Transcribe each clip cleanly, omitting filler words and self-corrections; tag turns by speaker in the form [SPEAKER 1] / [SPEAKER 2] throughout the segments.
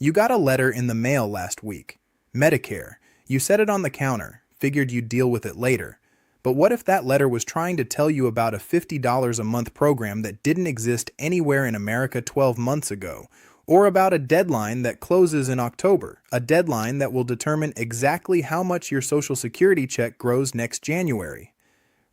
[SPEAKER 1] You got a letter in the mail last week. Medicare. You set it on the counter, figured you'd deal with it later. But what if that letter was trying to tell you about a $50 a month program that didn't exist anywhere in America 12 months ago? Or about a deadline that closes in October, a deadline that will determine exactly how much your Social Security check grows next January?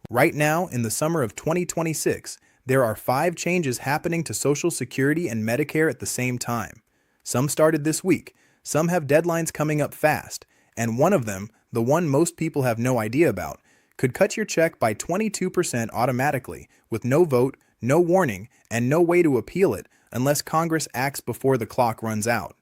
[SPEAKER 1] Right now, in the summer of 2026, there are 5 changes happening to Social Security and Medicare at the same time. Some started this week, some have deadlines coming up fast, and one of them, the one most people have no idea about, could cut your check by 22% automatically, with no vote, no warning, and no way to appeal it unless Congress acts before the clock runs out.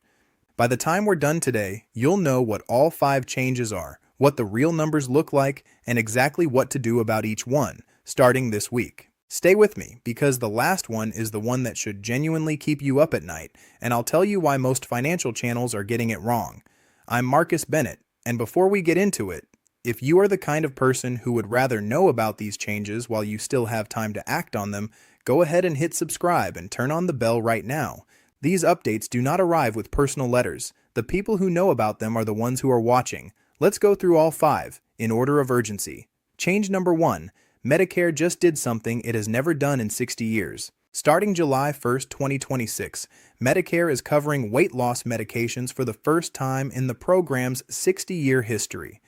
[SPEAKER 1] By the time we're done today, you'll know what all 5 changes are, what the real numbers look like, and exactly what to do about each one, starting this week. Stay with me, because the last one is the one that should genuinely keep you up at night, and I'll tell you why most financial channels are getting it wrong. I'm Marcus Bennett, and before we get into it, if you are the kind of person who would rather know about these changes while you still have time to act on them, go ahead and hit subscribe and turn on the bell right now. These updates do not arrive with personal letters. The people who know about them are the ones who are watching. Let's go through all 5, in order of urgency. Change number 1. Medicare just did something it has never done in 60 years. Starting July 1st, 2026, Medicare is covering weight loss medications for the first time in the program's 60-year history.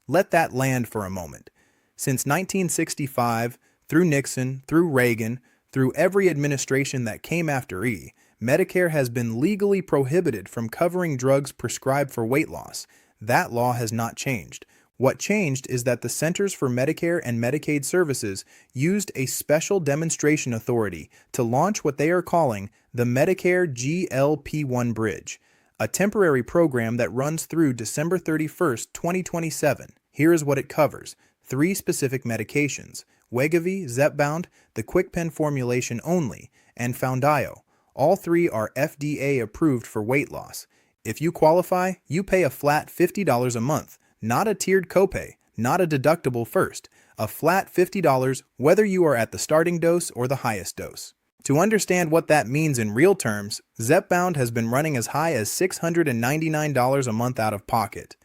[SPEAKER 1] Let that land for a moment. Since 1965, through Nixon, through Reagan, through every administration that came after E, Medicare has been legally prohibited from covering drugs prescribed for weight loss. That law has not changed. What changed is that the Centers for Medicare and Medicaid Services used a special demonstration authority to launch what they are calling the Medicare GLP-1 Bridge, a temporary program that runs through December 31st, 2027. Here is what it covers. 3 specific medications: Wegovy, Zepbound, the KwikPen formulation only, and Foundayo. All 3 are FDA approved for weight loss. If you qualify, you pay a flat $50 a month. Not a tiered copay, not a deductible first, a flat $50 whether you are at the starting dose or the highest dose. To understand what that means in real terms, Zepbound has been running as high as $699 a month out of pocket.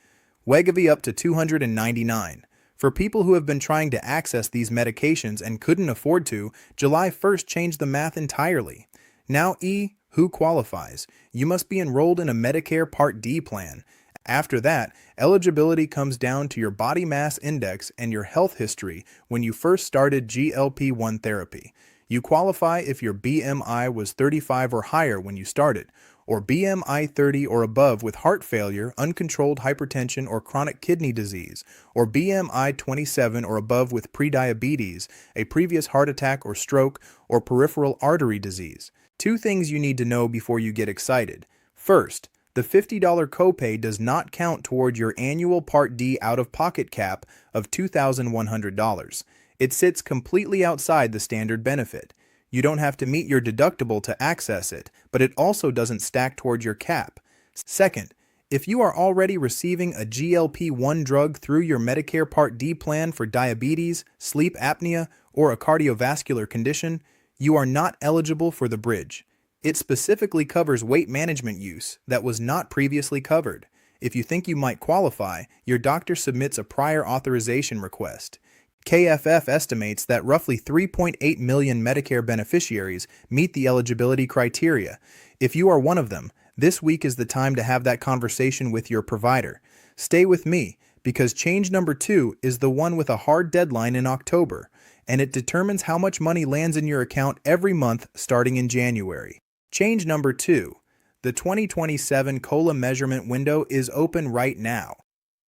[SPEAKER 1] Wegovy up to $299. For people who have been trying to access these medications and couldn't afford to, July 1st changed the math entirely. Now who qualifies? You must be enrolled in a Medicare Part D plan. After that, eligibility comes down to your body mass index and your health history when you first started GLP-1 therapy. You qualify if your BMI was 35 or higher when you started, or BMI 30 or above with heart failure, uncontrolled hypertension, or chronic kidney disease, or BMI 27 or above with prediabetes, a previous heart attack or stroke, or peripheral artery disease. 2 things you need to know before you get excited. First, the $50 copay does not count toward your annual Part D out-of-pocket cap of $2,100. It sits completely outside the standard benefit. You don't have to meet your deductible to access it, but it also doesn't stack toward your cap. Second, if you are already receiving a GLP-1 drug through your Medicare Part D plan for diabetes, sleep apnea, or a cardiovascular condition, you are not eligible for the bridge. It specifically covers weight management use that was not previously covered. If you think you might qualify, your doctor submits a prior authorization request. KFF estimates that roughly 3.8 million Medicare beneficiaries meet the eligibility criteria. If you are one of them, this week is the time to have that conversation with your provider. Stay with me, because change number 2 is the one with a hard deadline in October, and it determines how much money lands in your account every month starting in January. Change number 2. The 2027 COLA measurement window is open right now.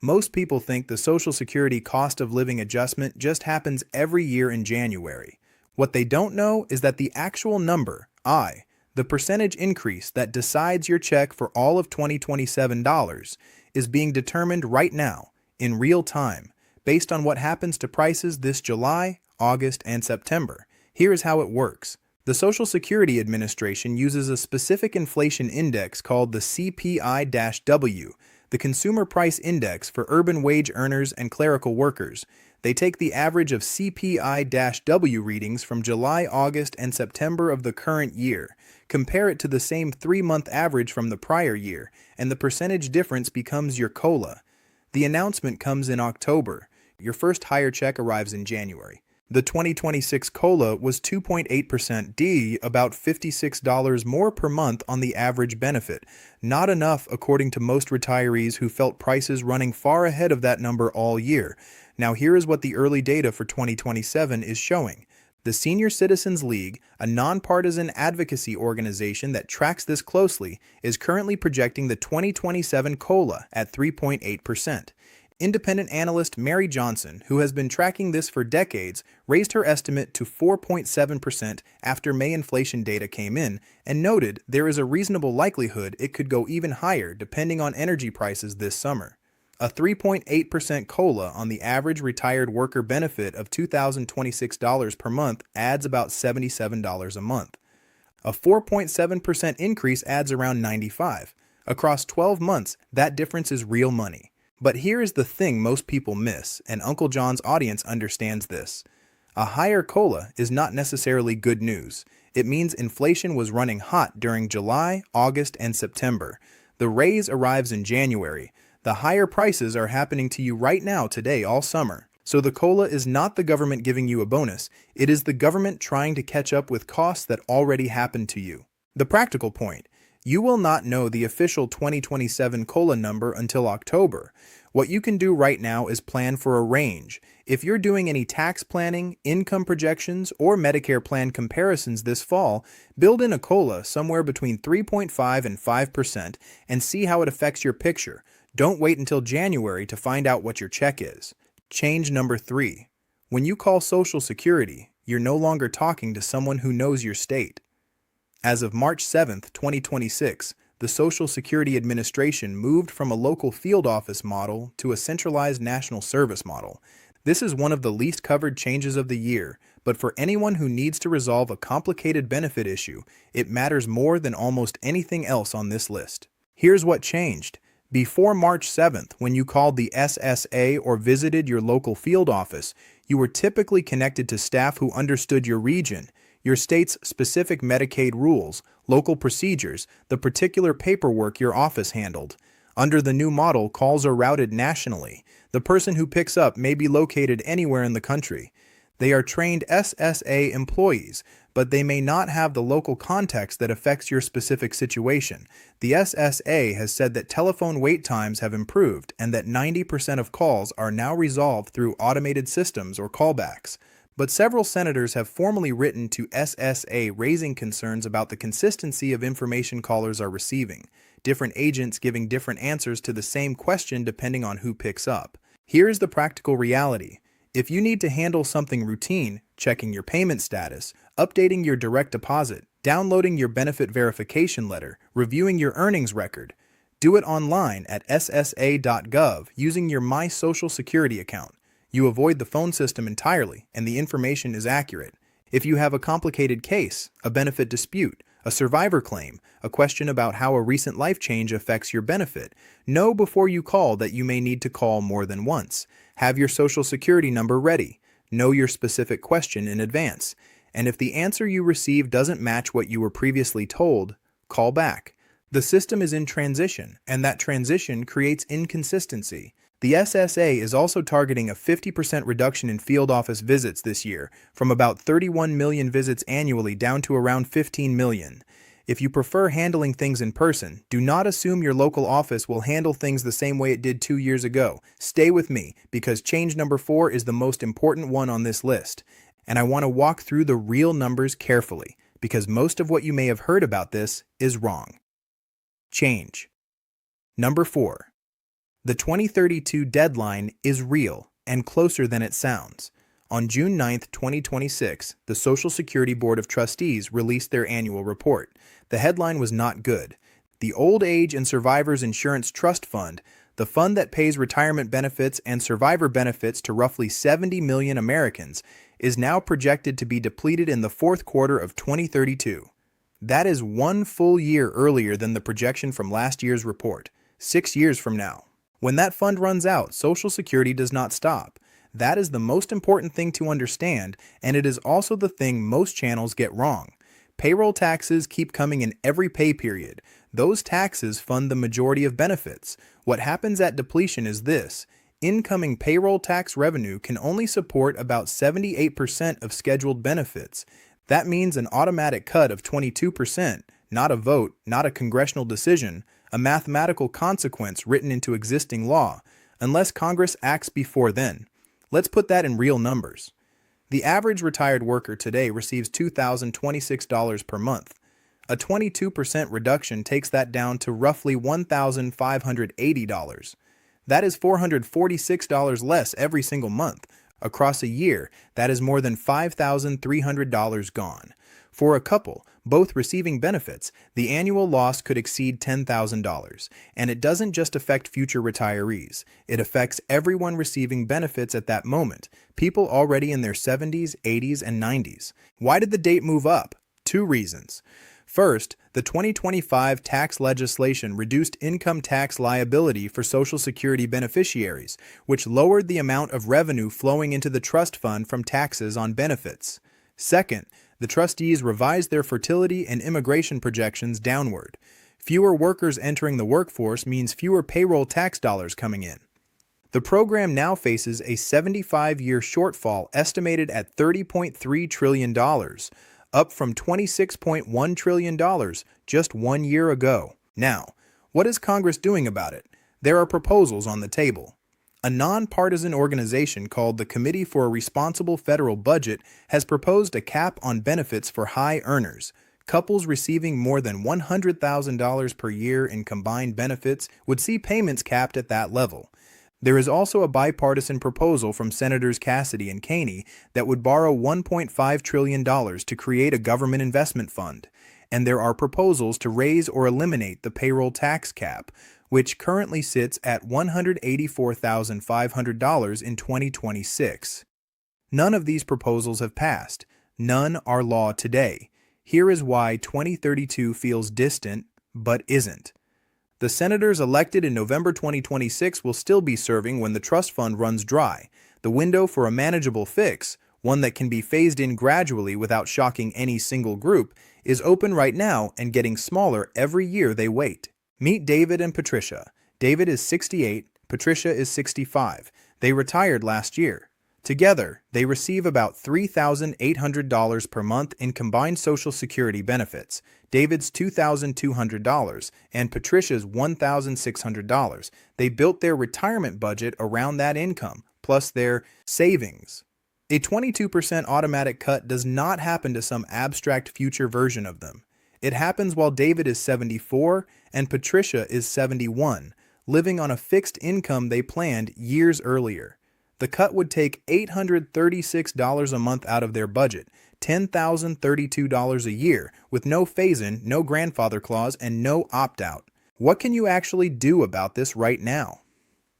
[SPEAKER 1] Most people think the Social Security cost of living adjustment just happens every year in January. What they don't know is that the actual number, the percentage increase that decides your check for all of $2027, is being determined right now, in real time, based on what happens to prices this July, August, and September. Here is how it works. The Social Security Administration uses a specific inflation index called the CPI-W the Consumer Price Index for urban wage earners and clerical workers. They take the average of CPI-W readings from July, August, and September of the current year, compare it to the same 3-month average from the prior year, and the percentage difference becomes your COLA. The announcement comes in October. Your first higher check arrives in January. The 2026 COLA was 2.8% D, about $56 more per month on the average benefit. Not enough, according to most retirees who felt prices running far ahead of that number all year. Now here is what the early data for 2027 is showing. The Senior Citizens League, a nonpartisan advocacy organization that tracks this closely, is currently projecting the 2027 COLA at 3.8%. Independent analyst Mary Johnson, who has been tracking this for decades, raised her estimate to 4.7% after May inflation data came in and noted there is a reasonable likelihood it could go even higher depending on energy prices this summer. A 3.8% COLA on the average retired worker benefit of $2,026 per month adds about $77 a month. A 4.7% increase adds around $95. Across 12 months, that difference is real money. But here is the thing most people miss, and Uncle John's audience understands this. A higher COLA is not necessarily good news. It means inflation was running hot during July, August, and September. The raise arrives in January. The higher prices are happening to you right now today all summer. So the COLA is not the government giving you a bonus. It is the government trying to catch up with costs that already happened to you. The practical point. You will not know the official 2027 COLA number until October. What you can do right now is plan for a range. If you're doing any tax planning, income projections, or Medicare plan comparisons this fall, build in a COLA somewhere between 3.5 and 5% and see how it affects your picture. Don't wait until January to find out what your check is. Change number 3. When you call Social Security, you're no longer talking to someone who knows your state. As of March 7, 2026, the Social Security Administration moved from a local field office model to a centralized national service model. This is one of the least covered changes of the year, but for anyone who needs to resolve a complicated benefit issue, it matters more than almost anything else on this list. Here's what changed. Before March 7th, when you called the SSA or visited your local field office, you were typically connected to staff who understood your region, your state's specific Medicaid rules, local procedures, the particular paperwork your office handled. Under the new model, calls are routed nationally. The person who picks up may be located anywhere in the country. They are trained SSA employees, but they may not have the local context that affects your specific situation. The SSA has said that telephone wait times have improved and that 90% of calls are now resolved through automated systems or callbacks. But several senators have formally written to SSA raising concerns about the consistency of information callers are receiving, different agents giving different answers to the same question depending on who picks up. Here's the practical reality. If you need to handle something routine, checking your payment status, updating your direct deposit, downloading your benefit verification letter, reviewing your earnings record, do it online at ssa.gov using your My Social Security account. You avoid the phone system entirely, and the information is accurate. If you have a complicated case, a benefit dispute, a survivor claim, a question about how a recent life change affects your benefit, know before you call that you may need to call more than once. Have your Social Security number ready. Know your specific question in advance. And if the answer you receive doesn't match what you were previously told, call back. The system is in transition, and that transition creates inconsistency. The SSA is also targeting a 50% reduction in field office visits this year, from about 31 million visits annually down to around 15 million. If you prefer handling things in person, do not assume your local office will handle things the same way it did 2 years ago. Stay with me, because change number 4 is the most important one on this list. And I want to walk through the real numbers carefully, because most of what you may have heard about this is wrong. Change. Number 4. The 2032 deadline is real and closer than it sounds. On June 9, 2026, the Social Security Board of Trustees released their annual report. The headline was not good. The Old Age and Survivors Insurance Trust Fund, the fund that pays retirement benefits and survivor benefits to roughly 70 million Americans, is now projected to be depleted in the fourth quarter of 2032. That is 1 full year earlier than the projection from last year's report. 6 years from now. When that fund runs out, Social Security does not stop. That is the most important thing to understand, and it is also the thing most channels get wrong. Payroll taxes keep coming in every pay period. Those taxes fund the majority of benefits. What happens at depletion is this. Incoming payroll tax revenue can only support about 78% of scheduled benefits. That means an automatic cut of 22%, not a vote, not a congressional decision, a mathematical consequence written into existing law, unless Congress acts before then. Let's put that in real numbers. The average retired worker today receives $2,026 per month. A 22% reduction takes that down to roughly $1,580. That is $446 less every single month. Across a year, that is more than $5,300 gone. For a couple, both receiving benefits, the annual loss could exceed $10,000. And it doesn't just affect future retirees. It affects everyone receiving benefits at that moment, people already in their 70s, 80s, and 90s. Why did the date move up? 2 reasons. First, the 2025 tax legislation reduced income tax liability for Social Security beneficiaries, which lowered the amount of revenue flowing into the trust fund from taxes on benefits. Second, the trustees revised their fertility and immigration projections downward. Fewer workers entering the workforce means fewer payroll tax dollars coming in. The program now faces a 75-year shortfall estimated at $30.3 trillion, up from $26.1 trillion just 1 year ago. Now, what is Congress doing about it? There are proposals on the table. A nonpartisan organization called the Committee for a Responsible Federal Budget has proposed a cap on benefits for high earners. Couples receiving more than $100,000 per year in combined benefits would see payments capped at that level. There is also a bipartisan proposal from Senators Cassidy and Caney that would borrow $1.5 trillion to create a government investment fund. And there are proposals to raise or eliminate the payroll tax cap, which currently sits at $184,500 in 2026. None of these proposals have passed. None are law today. Here is why 2032 feels distant, but isn't. The senators elected in November 2026 will still be serving when the trust fund runs dry. The window for a manageable fix, one that can be phased in gradually without shocking any single group, is open right now and getting smaller every year they wait. Meet David and Patricia. David is 68, Patricia is 65. They retired last year. Together, they receive about $3,800 per month in combined Social Security benefits. David's $2,200 and Patricia's $1,600. They built their retirement budget around that income, plus their savings. A 22% automatic cut does not happen to some abstract future version of them. It happens while David is 74 and Patricia is 71, living on a fixed income they planned years earlier. The cut would take $836 a month out of their budget, $10,032 a year, with no phase-in, no grandfather clause, and no opt-out. What can you actually do about this right now?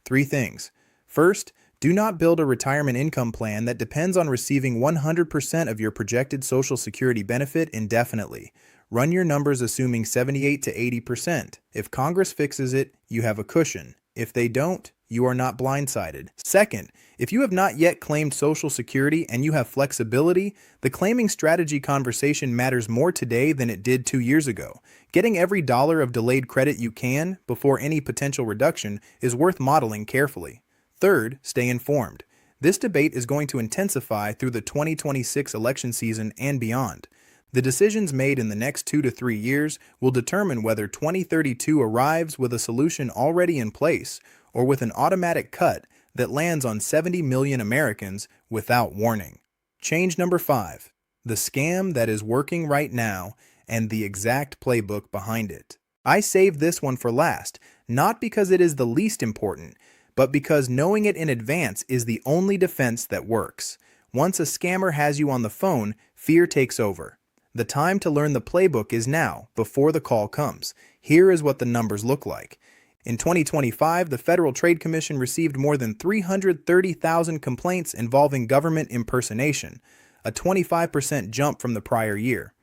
[SPEAKER 1] 3 things. First, do not build a retirement income plan that depends on receiving 100% of your projected Social Security benefit indefinitely. Run your numbers assuming 78 to 80%. If Congress fixes it, you have a cushion. If they don't, you are not blindsided. Second, if you have not yet claimed Social Security and you have flexibility, the claiming strategy conversation matters more today than it did 2 years ago. Getting every dollar of delayed credit you can before any potential reduction is worth modeling carefully. Third, stay informed. This debate is going to intensify through the 2026 election season and beyond. The decisions made in the next 2 to 3 years will determine whether 2032 arrives with a solution already in place or with an automatic cut that lands on 70 million Americans without warning. Change number 5. The scam that is working right now and the exact playbook behind it. I saved this one for last, not because it is the least important, but because knowing it in advance is the only defense that works. Once a scammer has you on the phone, fear takes over. The time to learn the playbook is now, before the call comes. Here is what the numbers look like. In 2025, the Federal Trade Commission received more than 330,000 complaints involving government impersonation, a 25% jump from the prior year.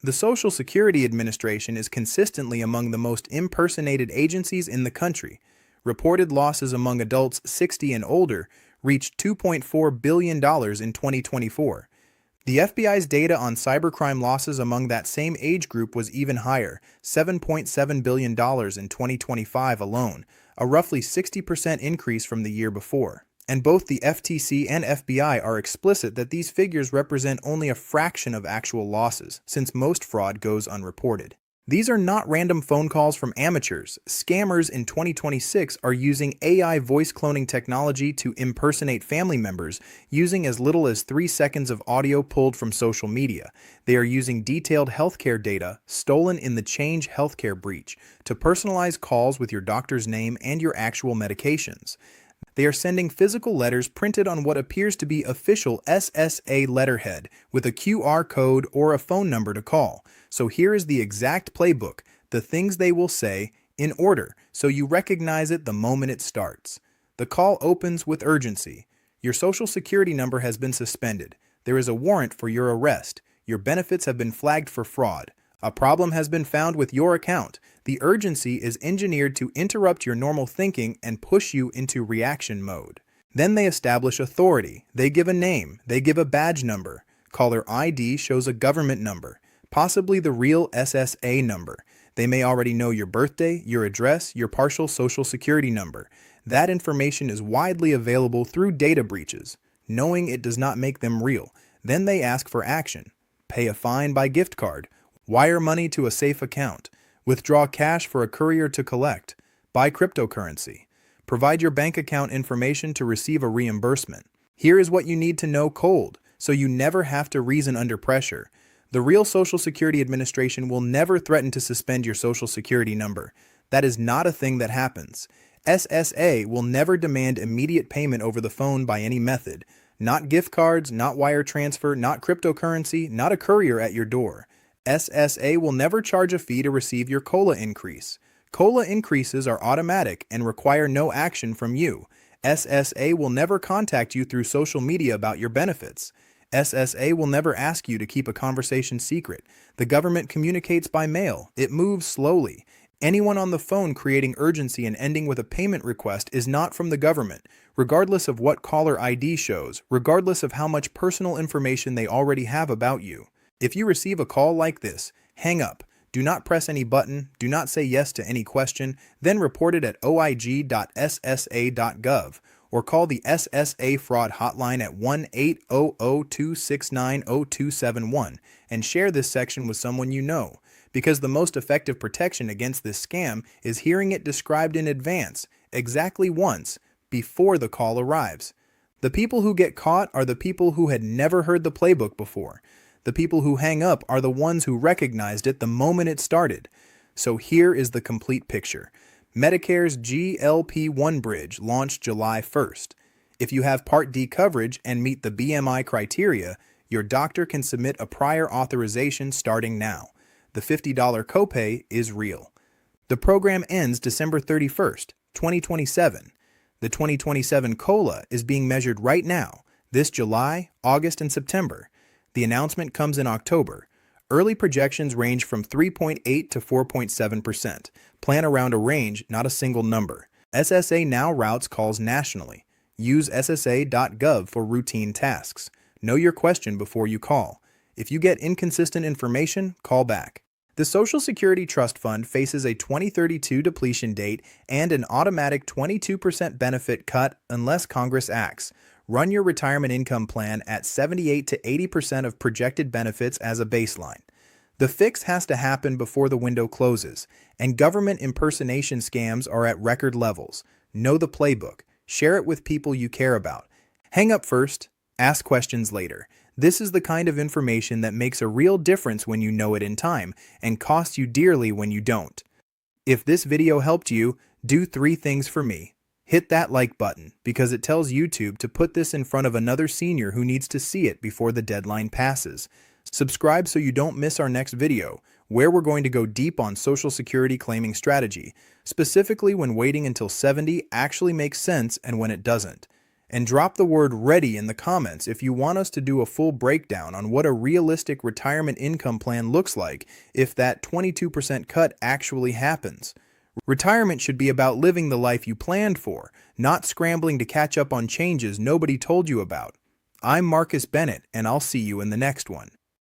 [SPEAKER 1] The Social Security Administration is consistently among the most impersonated agencies in the country. Reported losses among adults 60 and older reached $2.4 billion in 2024. The FBI's data on cybercrime losses among that same age group was even higher, $7.7 billion in 2025 alone, a roughly 60% increase from the year before. And both the FTC and FBI are explicit that these figures represent only a fraction of actual losses, since most fraud goes unreported. These are not random phone calls from amateurs. Scammers in 2026 are using AI voice cloning technology to impersonate family members, using as little as 3 seconds of audio pulled from social media. They are using detailed healthcare data stolen in the Change Healthcare breach to personalize calls with your doctor's name and your actual medications. They are sending physical letters printed on what appears to be official SSA letterhead with a QR code or a phone number to call. So here is the exact playbook, the things they will say, in order, so you recognize it the moment it starts. The call opens with urgency. Your Social Security number has been suspended. There is a warrant for your arrest. Your benefits have been flagged for fraud. A problem has been found with your account. The urgency is engineered to interrupt your normal thinking and push you into reaction mode. Then they establish authority. They give a name. They give a badge number. Caller ID shows a government number, possibly the real SSA number. They may already know your birthday, your address, your partial Social Security number. That information is widely available through data breaches. Knowing it does not make them real. Then they ask for action. Pay a fine by gift card. Wire money to a safe account. Withdraw cash for a courier to collect. Buy cryptocurrency. Provide your bank account information to receive a reimbursement. Here is what you need to know cold, so you never have to reason under pressure. The real Social Security Administration will never threaten to suspend your Social Security number. That is not a thing that happens. SSA will never demand immediate payment over the phone by any method. Not gift cards, not wire transfer, not cryptocurrency, not a courier at your door. SSA will never charge a fee to receive your COLA increase. COLA increases are automatic and require no action from you. SSA will never contact you through social media about your benefits. SSA will never ask you to keep a conversation secret. The government communicates by mail. It moves slowly. Anyone on the phone creating urgency and ending with a payment request is not from the government, regardless of what caller ID shows, regardless of how much personal information they already have about you. If you receive a call like this, hang up. Do not press any button, do not say yes to any question, then report it at oig.ssa.gov or call the SSA fraud hotline at 1-800-269-0271 and share this section with someone you know, because the most effective protection against this scam is hearing it described in advance, exactly once, before the call arrives. The people who get caught are the people who had never heard the playbook before. The people who hang up are the ones who recognized it the moment it started. So here is the complete picture. Medicare's GLP-1 bridge launched July 1st. If you have Part D coverage and meet the BMI criteria, your doctor can submit a prior authorization starting now. The $50 copay is real. The program ends December 31st, 2027. The 2027 COLA is being measured right now, this July, August, and September. The announcement comes in October. Early projections range from 3.8 to 4.7%. Plan around a range, not a single number. SSA now routes calls nationally. Use ssa.gov for routine tasks. Know your question before you call. If you get inconsistent information, call back. The Social Security Trust Fund faces a 2032 depletion date and an automatic 22% benefit cut unless Congress acts. Run your retirement income plan at 78 to 80% of projected benefits as a baseline. The fix has to happen before the window closes, and government impersonation scams are at record levels. Know the playbook. Share it with people you care about. Hang up first, ask questions later. This is the kind of information that makes a real difference when you know it in time and costs you dearly when you don't. If this video helped you, do 3 things for me. Hit that like button because it tells YouTube to put this in front of another senior who needs to see it before the deadline passes. Subscribe so you don't miss our next video, where we're going to go deep on Social Security claiming strategy, specifically when waiting until 70 actually makes sense and when it doesn't. And drop the word ready in the comments if you want us to do a full breakdown on what a realistic retirement income plan looks like if that 22% cut actually happens. Retirement should be about living the life you planned for, not scrambling to catch up on changes nobody told you about. I'm Marcus Bennett, and I'll see you in the next one.